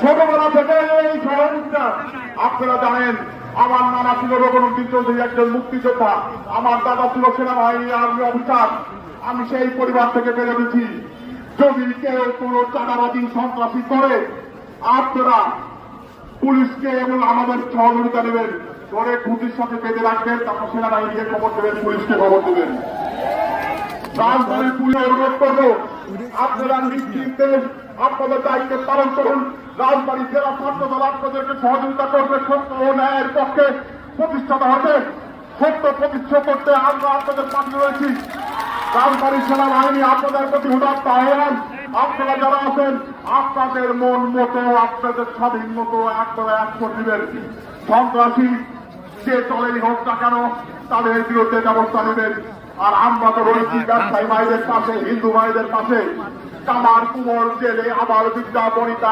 ছোটবেলা থেকে এই সহযোগিতা আপনারা জানেন। আমার নানা ছিল রঘুনন্দন চৌধুরী, একজন মুক্তিযোদ্ধা। আমার দাদা ছিল সেনাবাহিনী আর্মি অফিসার। আমি সেই পরিবার থেকে বেড়ে উঠেছি। যদি কেউ কোনো চাঁদাবাদী সন্ত্রাসী করে, আপনারা পুলিশকে এবং আমাদের সহযোগিতা নেবেন, ধরে খুঁটির সাথে বেঁধে রাখবেন, তারপর সেনাবাহিনীকে খবর দেবেন, পুলিশকে খবর দেবেন। রাজধানীর পুলিশ অনুরোধ করবো, আপনারা নিশ্চিন্তে আপনাদের দায়িত্ব পালন করুন। রাজবাড়ী জেলা ছাত্র দল আপনাদেরকে সহযোগিতা করবে সত্য ও ন্যায়ের পক্ষে প্রতিষ্ঠাতা হবে। সত্য প্রতিষ্ঠা করতে আমরা আপনাদের পাশে রয়েছি। রাজবাড়ী সেনাবাহিনী আপনাদের প্রতি উদাত্ত আহ্বান, আপনারা যারা আছেন আপনাদের মন মতো, আপনাদের স্বাধীন মতো আপনারা অ্যাকশন দিবেন। সন্ত্রাসী যে দলেরই হোক না কেন তাদের বিরুদ্ধে ব্যবস্থা নেবেন। আর আমরা তো রয়েছি ব্যবসায়ী ভাইদের পাশে, হিন্দু ভাইদের পাশে। কামার কুমোর জেলে আবার বিদ্যা বনিতা